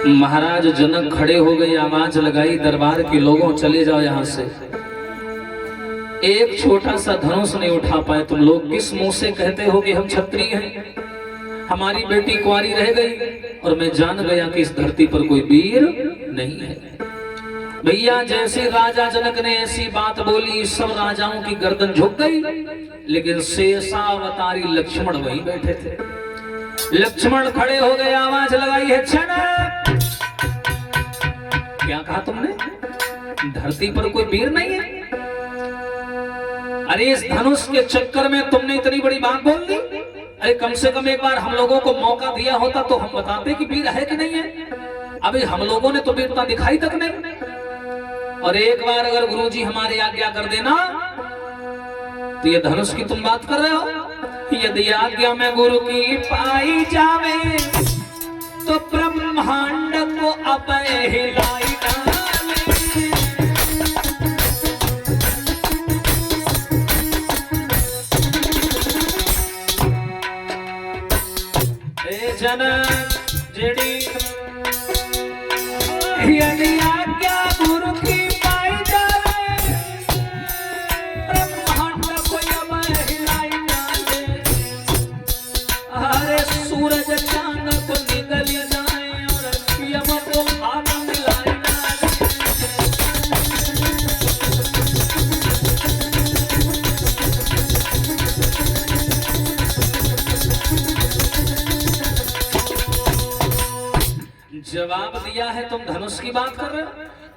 महाराज जनक खड़े हो गए, आवाज लगाई दरबार के लोगों, चले जाओ यहाँ से। एक छोटा सा धनुष नहीं उठा पाए। तुम लोग किस मुंह से कहते हो कि हम क्षत्रिय हैं? हमारी बेटी कुंवारी रह गई और मैं जान गया कि इस धरती पर कोई वीर नहीं है। भैया जैसे राजा जनक ने ऐसी बात बोली, सब राजाओं की गर्दन झुक गई, लेकिन शेषावतारी लक्ष्मण वहीं बैठे थे। लक्ष्मण खड़े हो गए, आवाज लगाई है जनक। क्या कहा तुमने? धरती पर कोई वीर नहीं है? अरे इस धनुष के चक्कर में तुमने इतनी बड़ी बात बोल दी। अरे कम से कम एक बार हम लोगों को मौका दिया होता तो हम बताते कि वीर है कि नहीं है। अभी हम लोगों ने तो वीरता दिखाई तक नहीं। और एक बार अगर गुरुजी हमारी आज्ञा कर देना तो ये धनुष की तुम बात कर रहे हो। यदि आज्ञा में गुरु की पाई जावे तो ब्रह्मांड को अपने हिलाई जनक जेडी। यदि आज्ञा गुरु की पाई जावे ब्रह्मांड को अब हिलाई डाले। अरे सूरज चांद को निकल जाए और यम को हाथ मिलाए जवाब दिया है। तुम धनुष की बात कर रहे हो?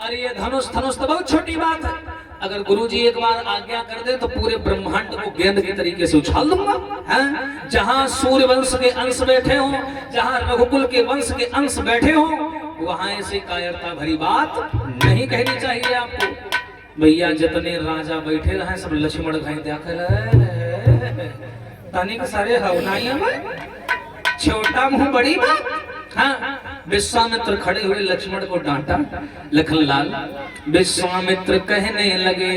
अरे ये धनुष तो बहुत छोटी बात है। अगर गुरुजी एक बार आज्ञा कर दे तो पूरे ब्रह्मांड को गेंद के तरीके से उछाल दूंगा। हैं? जहां सूर्य वंश के अंश बैठे हो, जहां रघुकुल के वंश के अंश बैठे हो, वहां ऐसी कायरता भरी बात नहीं कहनी चाहिए आपको। भैया जितने राजा बैठे रहे सब लक्ष्मण घाई तनिक सारे हवनाइया में छोटा मुंह बड़ी बात। हाँ, विश्वामित्र खड़े हुए लक्ष्मण को डांटा। लखनलाल विश्वामित्र कहने लगे,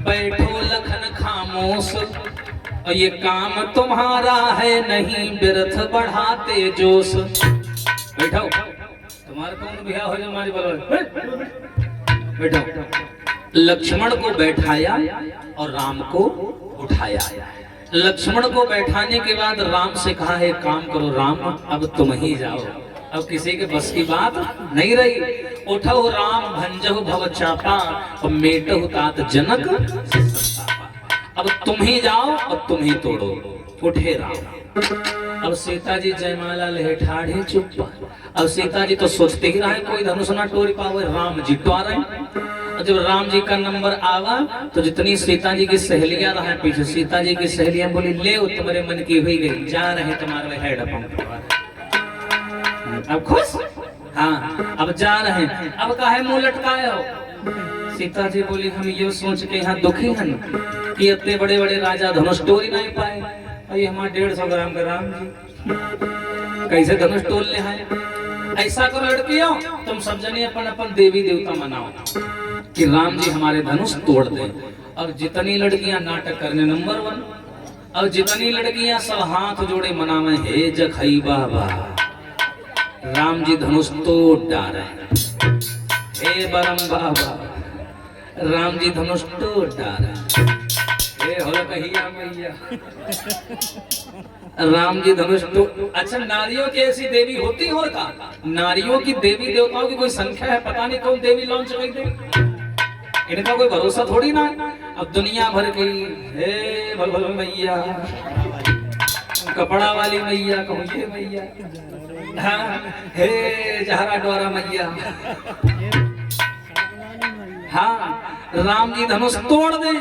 बैठो लखन खामोश, और ये काम तुम्हारा है नहीं, व्यर्थ बढ़ाते जोश। बैठो, तुम्हारा कौन बिया हो हमारी बलवा। बैठो। लक्ष्मण को बैठाया और राम को उठाया। लक्ष्मण को बैठाने के बाद राम से कहा है, काम करो राम, अब तुम ही जाओ, अब किसी के बस की बात नहीं रही। उठो राम भंजहु भव चापा और मेटहु तात जनक। अब तुम ही जाओ और तुम ही तोड़ो। उठे राम। अब सीता जी जयमाला ले ठाढ़े चुप। अब सीता जी तो सोचते ही रहे कोई धनुष ना तोड़ पावे, राम जी तो आ रहे। जब राम जी का नंबर आवा तो जितनी सीता जी की सहेलियां रहे पीछे, सीता जी की सहेलियां बोली, ले तुम्हारे मन की हुई गई, जा रहे तुम्हारे हेड अब खुश। हाँ, अब जा रहे हैं। अब काहे मुंह लटकाए हो? सीता जी बोली, हम ये सोच के यहाँ दुखी हैं कि इतने बड़े बड़े राजा धनुष तोड़ नहीं पाए, और ये हमारा 150 ग्राम का राम जी कैसे धनुष तोड़ ले आए। ऐसा करो लड़कियों, तुम सब जने अपन अपन देवी देवता मनाओ कि राम जी हमारे धनुष तोड़ दें। और जितनी लड़कियां नाटक करने नंबर 1, और जितनी लड़कियां सब हाथ जोड़े मनावे, हे जखई बाबा राम जी धनुष तोड़ डाले, हे बरम बाबा राम जी धनुष तोड़ डाले, हे होलो कहिया मैया राम जी धनुष तो। अच्छा, नारियों की ऐसी देवी होती होता? नारियों की देवी देवताओं की कोई संख्या है? पता नहीं कौन देवी लॉन्च कर दे, इनका कोई भरोसा थोड़ी ना। अब दुनिया भर की, हे भल भल मैया, कपड़ा वाली मैया, कहूँ ये मैया, हाँ, हे जहरा डोरा मैया। हाँ, राम जी धनुष तोड़ दे।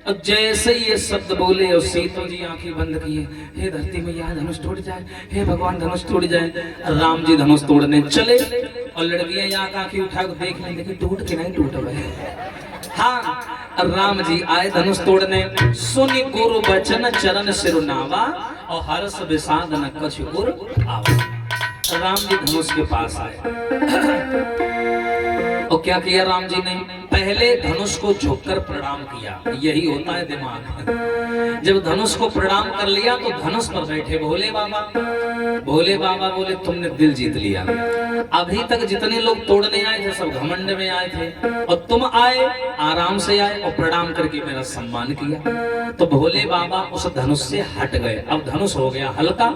अब जैसे ये शब्द बोले और सीता जी आंखें बंद किए, हे धरती मैया धनुष टूट जाए, हे भगवान धनुष टूट जाए। राम जी धनुष तोड़ने चले और लड़कियां यहाँ आंखें उठा कर देख लें, देखिए टूट के नहीं टूट गए। हाँ, राम जी आए धनुष तोड़ने। सुनि गुरु बचन चरण सिरुनावा और हर्ष विषाद न कछु गुर आवा। राम जी धनुष के पास आए और क्या किया राम जी ने? पहले धनुष को झुककर प्रणाम किया, यही होता है दिमाग। जब धनुष को प्रणाम कर लिया तो धनुष पर बैठे भोले बाबा। भोले बाबा बोले तुमने दिल जीत लिया। अभी तक जितने लोग तोड़ने आए थे सब घमंड में आए थे, और तुम आए आराम से आए और प्रणाम करके मेरा सम्मान किया। तो भोले बाबा उस धनुष से हट गए। अब धनुष हो गया हल्का।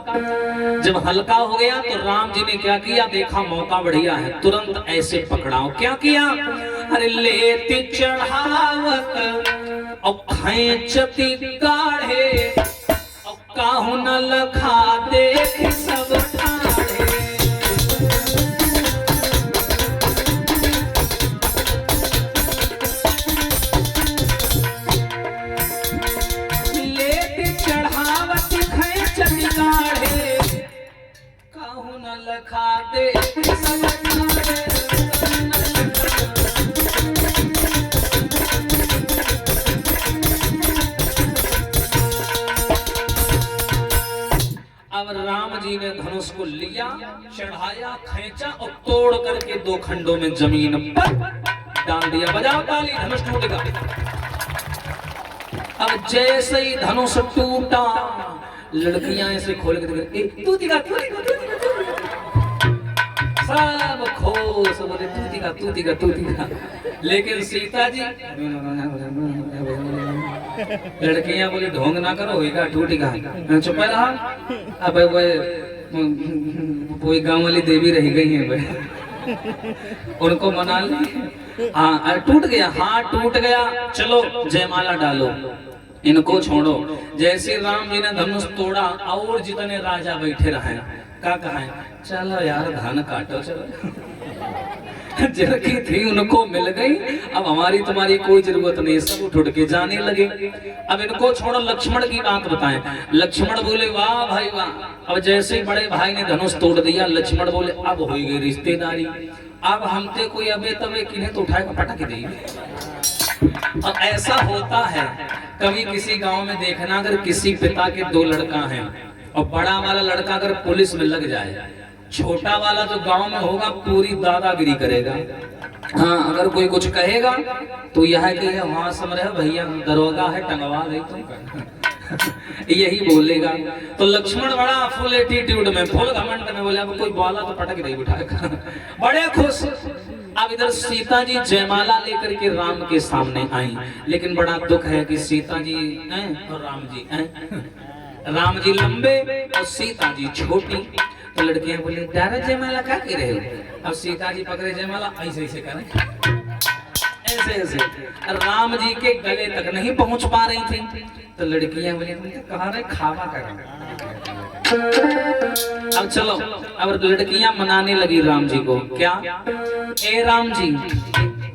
जब हल्का हो गया तो राम जी ने क्या किया, देखा मौका बढ़िया है, तुरंत ऐसे पकड़ाओ। क्या किया, अरे लेती चढ़ावत और खैंचती गाढ़े और काहू न लखा देख सब ठाढ़े। लेती चढ़ावत खैंचती गाढ़े काहू न लखा देख सब ठाढ़े। अब राम जी ने धनुष को लिया, चढ़ाया, खींचा और तोड़ करके दो खंडों में जमीन पर डाल दिया। बजाओ ताली, धनुष टूटेगा। अब जैसे ही धनुष टूटा, लड़कियां ऐसे खोल के देख, तू दिखा, तू दिखा, तू दिखा, तू दिखा। सब खोस बोले तू दिखा, तू दिखा, तू दिखा। लेकिन सीता जी, लड़कियां बोली ढोंग ना करो, होगा टूटेगा। चुप रहा। अब कोई गांव वाली देवी रह गई है, उनको मना ली। हाँ टूट गया, हाथ टूट गया, चलो जयमाला डालो, इनको छोड़ो। जैसे राम जी ने धनुष तोड़ा और जितने राजा बैठे रहे, क्या कहा, चलो यार धान काटो, चलो। जिनकी थी उनको मिल गई, अब हमारी तुम्हारी कोई जरूरत नहीं, सब उठ के जाने लगे। अब इनको छोड़ो, लक्ष्मण की बात बताएं। लक्ष्मण बोले वाह भाई वाह। अब जैसे बड़े भाई ने धनुष तोड़ दिया, लक्ष्मण बोले अब हो गई रिश्तेदारी, अब हमते कोई अबे तबे किन्हें तो उठाएगा पटक देंगे। और ऐसा होता है कभी किसी गांव में देखना, अगर किसी पिता के दो लड़का हैं और बड़ा वाला लड़का अगर पुलिस में लग जाए, छोटा वाला जो गांव में होगा पूरी दादागिरी करेगा। हाँ अगर कोई कुछ कहेगा तो यह है कि वहां समझ रहे भैया दरोगा है, टंगवा दे तो यही बोलेगा। तो लक्ष्मण बड़ा फुल एटीट्यूड में, फुल घमंड में बोले अब कोई बोला तो पटक नहीं बिठाएगा। बड़े खुश। अब इधर सीता जी जयमाला लेकर के राम के सामने आई, लेकिन बड़ा दुख है कि सीता जी और राम जी लंबे और सीता जी छोटी। तो लड़कियां बोली डायरेक्ट जयमाला क्या कर रहे हो। अब सीता जी पकड़े जयमाला, ऐसे ऐसे करें, ऐसे ऐसे, राम जी के गले तक नहीं पहुंच पा रही थी। तो लड़कियां बोली कहा रहे खावा कर। अब चलो, अब लड़कियां मनाने लगी राम जी को। क्या, ए राम जी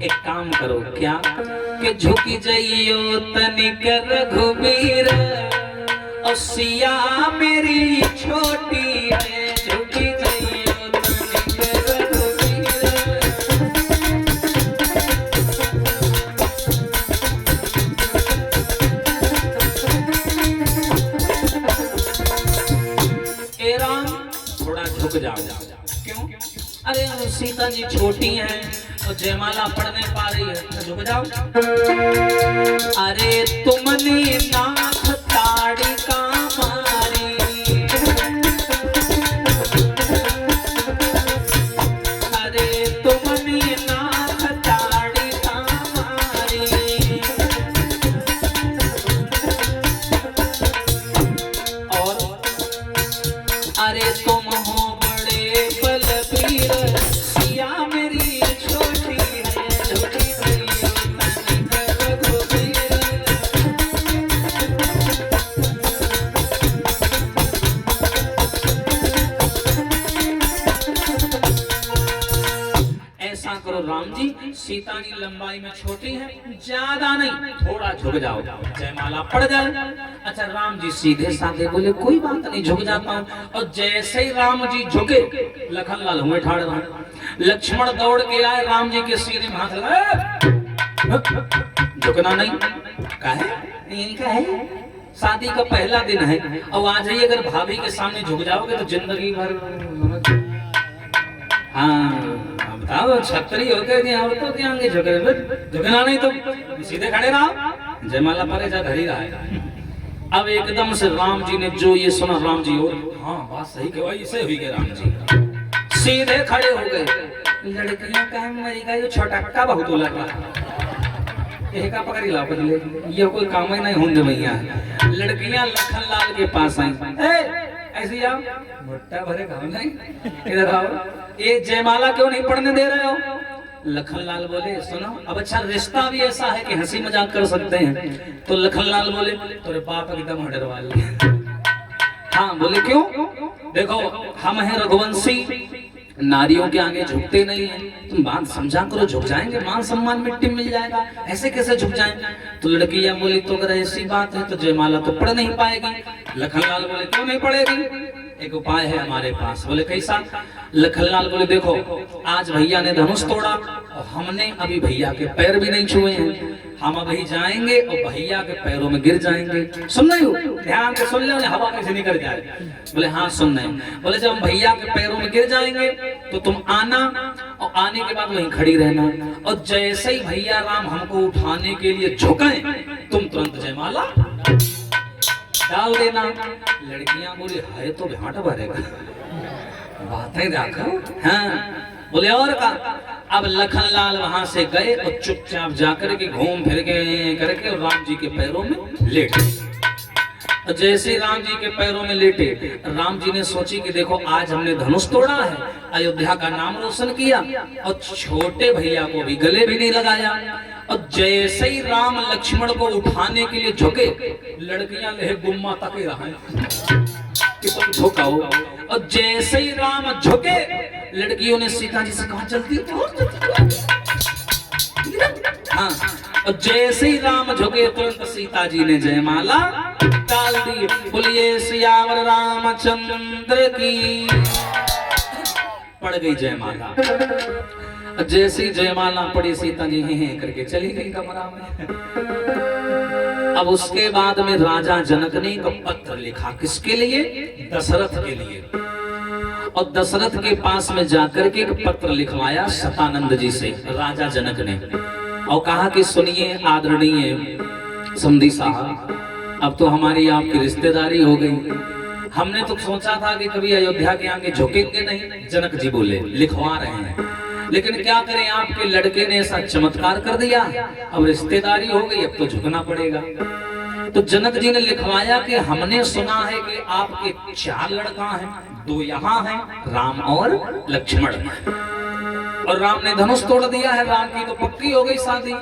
एक काम करो, क्या कि झुकी जाइयो तनिक रघुबीर, और सिया मेरी छोटी है, झुकी जाइयो तनिक रघुबीर। ए राम थोड़ा झुक जाओ। क्यों, अरे सीता जी छोटी हैं और जयमाला पढ़ नहीं पा रही है, तो झुक जाओ। अरे तुमने नाथ ताड़ी का मारी, अरे तुमने नाथ ताड़ी का मारी, और अरे तुम हो बड़े बलबीर, सिया मेरी छोटी है, झुकी जाइयो तनिक रघुबीर। ऐसा करो राम जी, सीता जी लंबाई में छोटी है, ज्यादा नहीं, थोड़ा झुक जाओ, जयमाला पड़ जाए। अच्छा राम जी सीधे साधे बोले कोई बात नहीं, झुक जाता हूँ। और जैसे ही राम जी झुके, लखन लाल हुए ठाड़ रहा, लक्ष्मण दौड़ के आए, राम जी के सीधे में हाथ लगाए। झुकना नहीं, का है शादी का पहला दिन है, और आज ही अगर भाभी के सामने झुक जाओगे तो जिंदगी भर। हाँ बताओ छतरी होकर के औरतों के आगे झुकना नहीं तो सीधे खड़े रहो। जयमाला परे जा धरी रहा है। अब एकदम से राम जी ने जो ये सुना, राम जी और हाँ बात सही कही, ऐसे हुई गए राम जी सीधे खड़े हो गए। लड़कियां कहें मरी का ये छोटक्का बहुत लग रहा है, का पकड़ी लाओ पहले, ये कोई काम ही नहीं होने भैया। लड़कियां लखन लाल के पास आई, ऐसे आओ मोटा भरे काम नहीं, इधर आओ, ये जयमाला क्यों नहीं पढ़ने दे रहे हो? लखन लाल बोले सुनो, अब अच्छा रिश्ता भी ऐसा है कि हंसी मजाक कर सकते हैं। तो लखन लाल बोले तेरे बाप एकदम हडरवाल। हाँ बोले क्यों? देखो हम हैं रघुवंशी, नारियों के आगे झुकते नहीं हैं, तुम बात समझा करो, झुक जाएंगे, मान सम्मान मिट्टी मिल जाएगा, ऐसे कैसे झुक जाएंगे? तो लड़कियां बोली तो अगर ऐसी बात है तो जयमाला तो पढ़ नहीं पाएगी। लखनलाल बोले क्यों नहीं पढ़ेगी? एक उपाय है हमारे पास। बोले कैसा? लखनलाल बोले देखो आज भैया ने धनुष तोड़ा और हमने अभी भैया के पैर भी नहीं छुए हैं, हम अभी जाएंगे और भैया के पैरों में गिर जाएंगे। सुन रही हो? ध्यान से सुन लो, हवा कैसे निकल जाए। बोले हाँ सुन रहे हैं। बोले जब हम भैया के पैरों में गिर जाएंगे तो तुम आना और आने के बाद वहीं खड़ी रहना, और जैसे ही भैया राम हमको उठाने के लिए झुके तुम तुरंत जयमाला डाल देना। लड़कियां बोले है तो भाट भरेगा, बातें देखो। हाँ बोले और का? अब लखनलाल वहां से गए और चुपचाप जाकर के घूम फिर के करके राम जी के पैरों में लेटे। जैसे राम जी के पैरों में लेटे, राम जी ने सोची कि देखो आज हमने धनुष तोड़ा है, अयोध्या का नाम रोशन किया और छोटे भैया को भी गले भी नहीं लगाया। और जैसे ही राम लक्ष्मण को उठाने के लिए झुके, लड़कियां ले गुम्मा तके रहा कि तुम झुकाओ। और जैसे ही राम झुके, लड़कियों ने सीता जी से कहा जल्दी हाँ। और जैसे ही राम झुके तुरंत सीता जी ने जयमाला डाल दी। बोलिए सियावर रामचंद्र की। पड़ गई जयमाला। जैसी जयमाला पड़ी सीता जी हे करके चली गई कमरा में। अब उसके बाद में राजा जनक ने एक पत्र लिखा, किसके लिए? दशरथ के लिए। और दशरथ के पास में जाकर के एक पत्र लिखवाया शतानंद जी से राजा जनक ने, और कहा कि सुनिए आदरणीय समधी साहब, अब तो हमारी आपकी रिश्तेदारी हो गई। हमने तो सोचा था कि कभी अयोध्या के आगे झुकेंगे नहीं। जनक जी बोले लिखवा रहे हैं, लेकिन क्या करें आपके लड़के ने ऐसा चमत्कार कर दिया, अब रिश्तेदारी हो गई, अब तो झुकना पड़ेगा। तो जनक जी ने लिखवाया कि हमने सुना है कि आपके 4 लड़का हैं, 2 यहाँ हैं, राम और लक्ष्मण। और राम ने धनुष तोड़ दिया है, राम की तो पक्की हो गई शादी।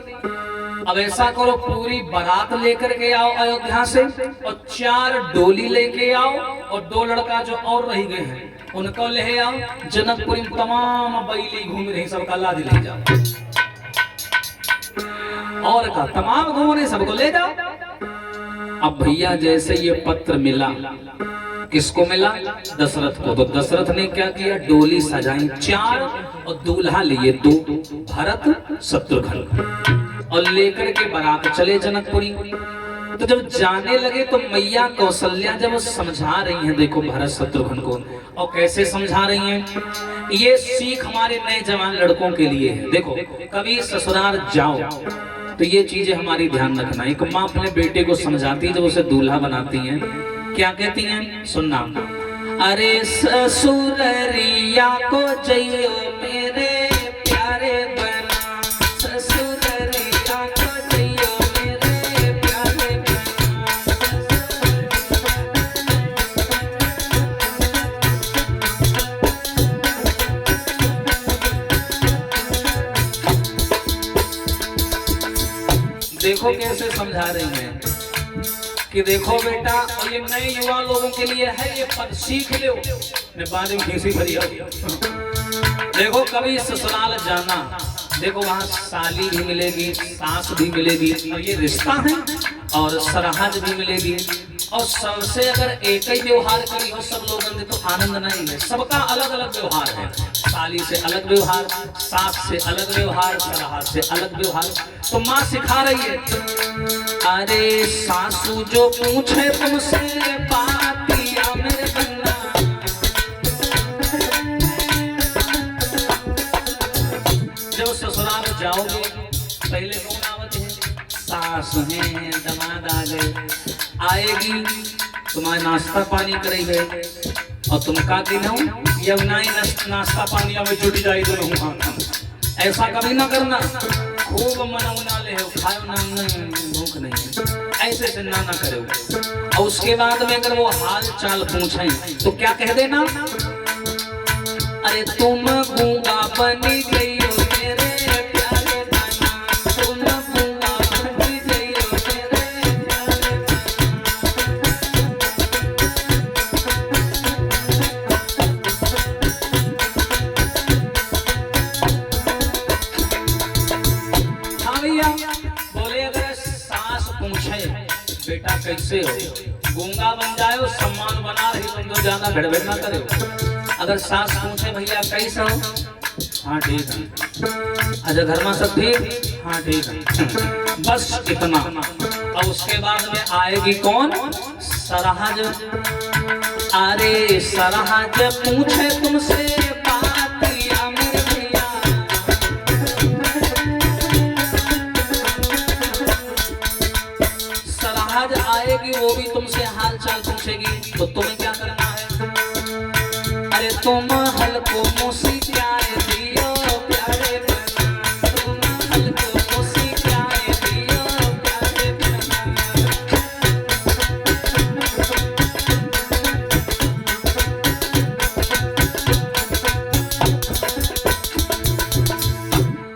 अब ऐसा करो पूरी बारात लेकर के आओ अयोध्या से, और 4 डोली लेके आओ, और 2 लड़का जो और रह गए हैं उनको ले आओ। जनकपुरी तमाम बैली घूम रही, सबका लाद ले जाओ, और का तमाम घूम रहे सबको ले जाओ। अब भैया जैसे ये पत्र मिला, किसको मिला? दशरथ को। तो दशरथ ने क्या किया? डोली सजाई 4 और दूल्हा लिए 2, भरत शत्रुघ्न, और लेकर के बारात चले जनकपुरी। तो जब जाने लगे तो मैया कौशल्या जब समझा रही हैं, देखो भरत शत्रुघ्न को, और कैसे समझा रही हैं, ये सीख हमारे नए जवान लड़कों के लिए है। देखो कभी ससुराल जाओ तो ये चीजें हमारी ध्यान रखना। एक माँ अपने बेटे को समझाती है जब उसे दूल्हा बनाती हैं, क्या कहती हैं? सुनना, अरे ससुररिया को जइयो मेरे प्यारे बना, ससुररिया को जइयो मेरे प्यारे देखो कैसे समझा रही हैं कि देखो बेटा, और ये नए युवा लोगों के लिए है, ये पद सीख लो। बाद में खीसी भरी देखो कभी ससुराल जाना, देखो वहाँ साली भी मिलेगी, सास भी मिलेगी, और ये रिश्ता है, और सरहद भी मिलेगी। और सबसे अगर एक ही व्यवहार करी हो सब लोगों ने तो आनंद नहीं है। सबका अलग अलग व्यवहार है, साली से अलग व्यवहार, सास से अलग व्यवहार, सरहद से अलग व्यवहार। तो माँ सिखा रही है, अरे सासू जो पूछे तुमसे पातिया मेरे बन्ना, जाओगे पहले कौन आवत है? सास हैं, दामाद आ गए, आएगी तुम्हारा नाश्ता पानी करे है और तुम का दिन हो जब नाश्ता पानी अब जुट जाए तो ऐसा कभी ना करना। खूब मना ले खाओ ना, भूख नहीं, ऐसे से ना करो। और उसके बाद में अगर वो हाल चाल पूछे तो क्या कह देना? अरे तुम गूंगा बनी गई हो मेरे प्यारे गाना, तुम गूंगा बनी गई हो मेरे प्यारे बोले अगर सास पूछे बेटा कैसे हो, गूंगा बन जाए सम्मान बना रही समझो, ज्यादा भड़बड़ ना करे। अगर सास पूछे भैया कैसे हो, हाँ ठीक है, अच्छा घर में सब ठीक, हाँ ठीक है, बस इतना। और उसके बाद में आएगी कौन? सरहज। अरे सरहज पूछे तुमसे बात या मेरे भैया, सरहज आएगी वो भी तुमसे हाल चाल पूछेगी, तो तुम्हें क्या करना है? अरे तुम हल्को मुस्कियाए दियो प्यारे बना, तुम हल्को मुस्कियाए दियो प्यारे बना।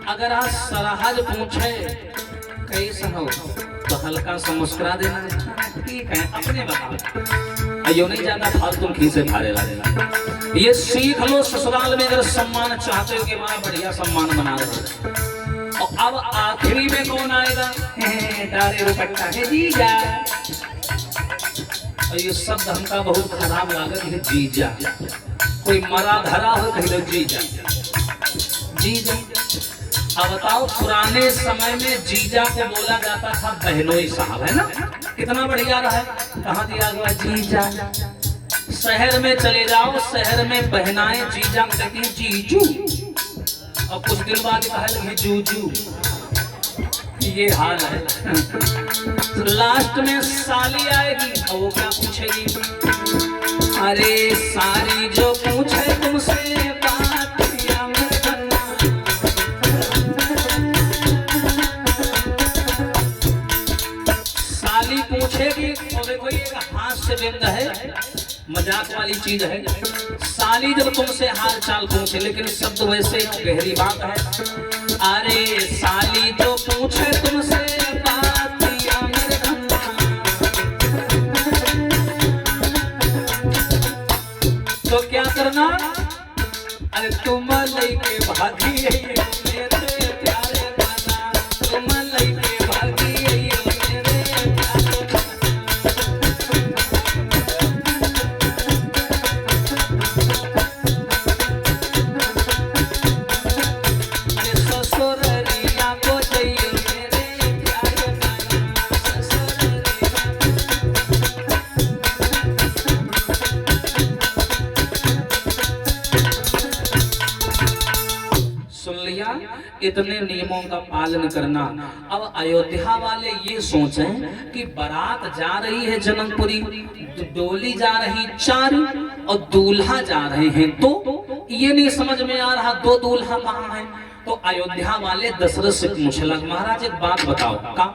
अगर आज सरहज पूछे कैसा हो तो हल्का सा मुस्कुरा देना, ठीक है अपने बताओ, यो नहीं ज्यादा फालतू खींचे भारे ला देना। ये सीख लो, ससुराल में अगर सम्मान चाहते हो कि हमारा बढ़िया सम्मान बना रहे। और अब आखिरी में कौन आएगा? डारे रुपट्टा है जीजा। और ये शब्द हमका बहुत खराब लागत है, जीजा। कोई मरा धरा हो कह जीजा, जीजा। अब बताओ पुराने समय में जीजा को बोला जाता था बहनोई साहब, है ना? कितना बढ़िया रहा है, कहाँ दिया गया जीजा। शहर में चले जाओ, शहर में बहनाएं जीजा को कहती हैं जीजू, और कुछ दिन बाद कहा लगे जूजू। ये हाल है। तो लास्ट में साली आएगी और वो क्या पूछेगी? अरे साली जो पूछे तुमसे बात या मेरे बन्ना, साली पूछेगी। और देखो ये हास्य व्यंग है, मजाक वाली चीज है। साली जब तुमसे हाल चाल पूछे, लेकिन शब्द वैसे गहरी बात है। अरे साली जो पूछे तुमसे बात या मेरे बन्ना, तो क्या करना? अरे तुम लेके भागी मेरे प्यारे बना, तुम लेके भागी इतने नियमों का पालन करना। अब अयोध्या वाले ये सोचें कि बारात जा रही है जनकपुरी, डोली जा रही 4 और दूल्हा जा रहे हैं, तो ये नहीं समझ में आ रहा दो दूल्हा कहाँ हैं। तो अयोध्या वाले दशरथ से पूछने लगे, महाराज एक बात बताओ, का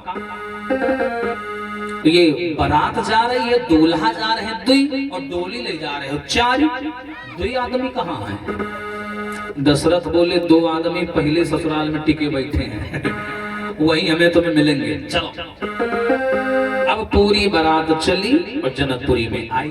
ये बारात जा रही है, दूल्हा जा रहे हैं 2 और डोली ले जा रहे हो 4, 2 आदमी कहाँ हैं? दशरथ बोले 2 आदमी पहले ससुराल में टिके बैठे हैं, वही हमें तुम्हें मिलेंगे, चलो। अब पूरी बारात चली और जनकपुरी में आई।